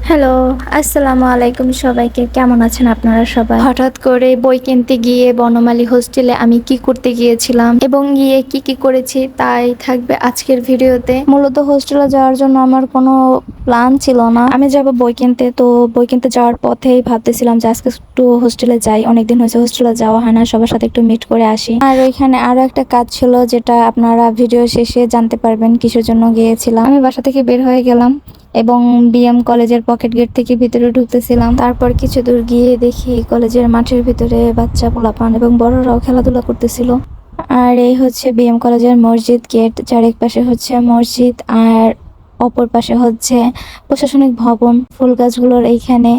Hello, আসসালামু আলাইকুম সবাইকে। কেমন আছেন আপনারা সবাই? হঠাৎ করে বই কিনতে গিয়ে বনমালী হোস্টেলে আমি কি করতে গিয়েছিলাম এবং গিয়ে কি করেছি তাই থাকবে আজকের ভিডিওতে। মূলত হোস্টেলে যাওয়ার জন্য আমার কোনো প্ল্যান ছিল না। আমি যাব বই কিনতে, তো বই কিনতে যাওয়ার পথেই ভাবতেছিলাম যে আজকে একটু হোস্টেলে যাই। অনেকদিন হয়েছে হোস্টেলে যাওয়া হয় না, সবার সাথে একটু মিট করে আসি। আর ওইখানে আরো একটা কাজ ছিল যেটা আপনারা ভিডিও শেষে জানতে পারবেন কিসের জন্য গিয়েছিলাম। আমি বাসা থেকে বের হয়ে গেলাম এবং বিএম কলেজের পকেট গেট থেকে ভিতরে ঢুকতেছিলাম। তারপর কিছু দূর গিয়ে দেখি কলেজের মাঠের ভিতরে বাচ্চা পোলাপান এবং বড়রাও খেলাধুলা করতেছিল। আর এই হচ্ছে বিএম কলেজের মসজিদ গেট, যার এক পাশে হচ্ছে মসজিদ আর অপর পাশে হচ্ছে প্রশাসনিক ভবন। ফুল গাছগুলোর এইখানে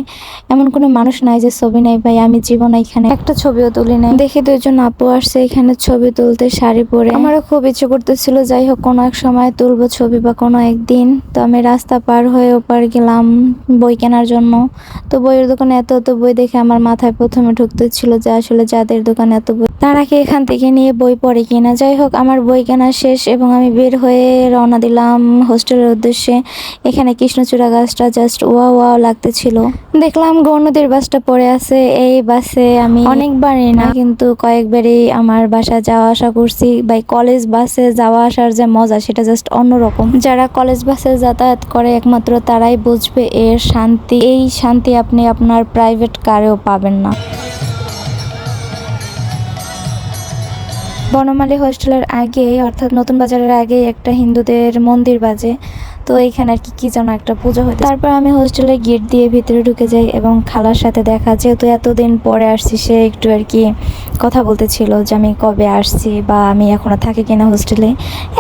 এমন কোনো মানুষ নাই যে ছবি নেই। ভাই আমি জীবনে এখানে একটা ছবিও তুলি নাই। দেখি দুইজন আপু আসছে এখানে ছবি তুলতে শাড়ি পরে। আমারও খুব ইচ্ছে করতেছিল, যাই হোক কোনো এক সময় তুলবো ছবি বা কোনো একদিন। তো আমি রাস্তা পার হয়ে ওপার গেলাম বই কেনার জন্য। তো বইয়ের দোকানে এত এত বই দেখে আমার মাথায় প্রথমে ঢুকতেছিল যে আসলে যাদের দোকানে এত বই তারা কি এখান থেকে নিয়ে বই পড়ে কিনা। যাই হোক আমার বই কেনা শেষ এবং আমি বের হয়ে রওনা দিলাম হোস্টেলের উদ্দেশ্যে। এখানে কৃষ্ণচূড়া গাছটা জাস্ট ওয়া ওয়া লাগতেছিল। দেখলাম গৌরনদীর বাসটা পড়ে আছে। এই বাসে আমি অনেকবারই না কিন্তু কয়েকবারই আমার বাসা যাওয়া আসা করছি। বাই কলেজ বাসে যাওয়া আসার যে মজা সেটা জাস্ট অন্যরকম। যারা কলেজ বাসে যাতায়াত করে একমাত্র তারাই বুঝবে এর শান্তি। এই শান্তি আপনি আপনার প্রাইভেট কারেও পাবেন না। বনমালী হোস্টেলের আগে অর্থাৎ নতুন বাজারের আগে একটা হিন্দুদের মন্দির বাজে। তো এইখানে আর কি যেন একটা পুজো হতো। তারপর আমি হোস্টেলের গেট দিয়ে ভিতরে ঢুকে যাই এবং খালার সাথে দেখা, যেহেতু এতদিন পরে আসছি সে একটু আর কি কথা বলতেছিল যে আমি কবে আসছি বা আমি এখনো থাকি কিনা হোস্টেলে,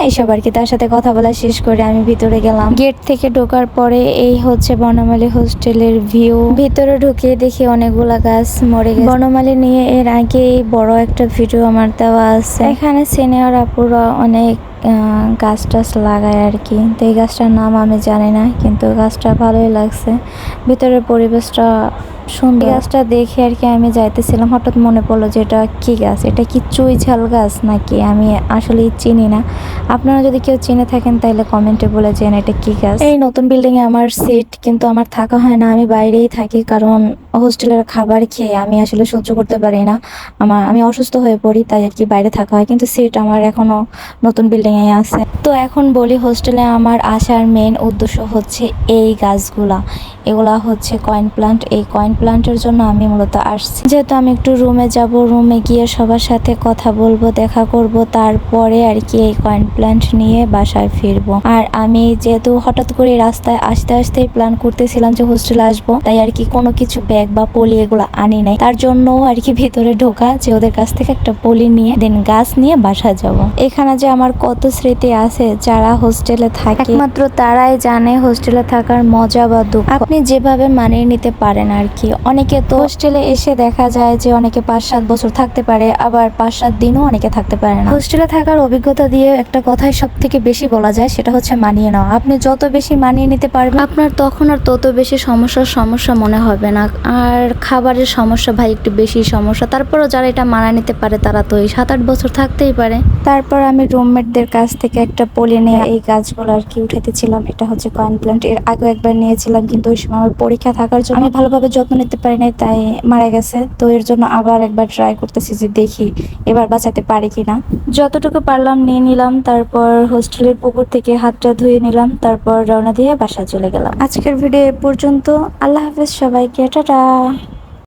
এইসব আর কি। তার সাথে কথা বলা শেষ করে আমি ভিতরে গেলাম। গেট থেকে ঢোকার পরে এই হচ্ছে বনমালী হোস্টেলের ভিউ। ভিতরে ঢুকে দেখি অনেকগুলা গাছ মরে গেছে। বনমালী নিয়ে এর আগেই বড় একটা ভিডিও আমার দেওয়া আছে। এখানে সিনিয়র আপুরা অনেক গাছ টাছ লাগায় আর কি। তো এই গাছটার নাম আমি জানি না, কিন্তু গাছটা ভালোই লাগছে। ভিতরের পরিবেশটা সুন্দর। গাছটা দেখে আর কি আমি যাইতেছিলাম, হঠাৎ মনে পড়লো যে এটা কি গাছ, এটা কি চুই ঝাল গাছ নাকি, আমি আসলে চিনি না। আপনারা যদি কেউ চিনে থাকেন তাহলে কমেন্টে বলে যেন এটা কি গাছ। এই নতুন বিল্ডিং এ আমার সিট, কিন্তু আমার থাকা হয় না, আমি বাইরেই থাকি। কারণ হোস্টেলের খাবার খেয়ে আমি আসলে সহ্য করতে পারি না, আমি অসুস্থ হয়ে পড়ি, তাই আর কি বাইরে থাকা হয়। কিন্তু সিট আমার এখনো নতুন বিল্ডিং এ আছে। তো এখন বলি হোস্টেলে আমার আসার মেন উদ্দেশ্য হচ্ছে এই গাছগুলা। এগুলা হচ্ছে কয়েন প্লান্ট। এই কয়েন প্লান্টের জন্য আমি মূলত আসছি। যেহেতু আমি একটু রুমে যাব, রুমে গিয়ে সবার সাথে কথা বলবো, দেখা করব, তারপরে আর কি এই কয়েন প্লান্ট নিয়ে বাসায় ফিরবো। আর আমি যেহেতু হঠাৎ করে রাস্তায় আসতে আসতে প্ল্যান করতেছিলাম যে হোস্টেলে আসবো, তাই আর কি কোনো কিছু ব্যাগ বা পলি এগুলো আনি নাই। তার জন্য আর কি ভিতরে ঢোকা, যে ওদের কাছ থেকে একটা পলি নিয়ে দেন গাছ নিয়ে বাসায় যাব। এখানে যে আমার কত স্মৃতি আছে, যারা হোস্টেলে থাকে একমাত্র তারাই জানে হোস্টেলে থাকার মজা বা দুঃখ। আপনি যেভাবে মানিয়ে নিতে পারেন আর কি। অনেকে তো হোস্টেলে এসে দেখা যায় যে অনেকে 5-7 বছর থাকতে পারে, আবার 5-7 দিনও অনেকে থাকতে পারে না। হোস্টেলে থাকার অভিজ্ঞতা দিয়ে একটা কথাই সব থেকে বেশি বলা যায়, সেটা হচ্ছে মানিয়ে নেওয়া। আপনি যত বেশি মানিয়ে নিতে পারবেন আপনার তখন আর তত বেশি সমস্যা মনে হবে না। আর খাবারের সমস্যা ভাই একটু বেশি সমস্যা। তারপরও যারা এটা মানিয়ে নিতে পারে তারা তো এই 7-8 বছর থাকতেই পারে। তারপর আমি রুমমেটদের কাছ থেকে একটা পলি নিয়ে এই গাছগুলো আর কি উঠাইতেছিলাম। এটা হচ্ছে কয়েন প্ল্যান্ট। এর আগে একবার নিয়েছিলাম, কিন্তু ওই সময় আমার পরীক্ষা থাকার জন্য আমি ভালোভাবে যত্ন নিতে পারি নাই, তাই মারা গেছে। তো এর জন্য আবার একবার ট্রাই করতেছি যে দেখি এবার বাঁচাতে পারি কিনা। যতটুকু পারলাম নিয়ে নিলাম। তারপর হোস্টেলের পুকুর থেকে হাতটা ধুয়ে নিলাম, তারপর রওনা দিয়ে বাসা চলে গেলাম। আজকের ভিডিও এ পর্যন্ত। আল্লাহ হাফেজ সবাইকে, টাটা।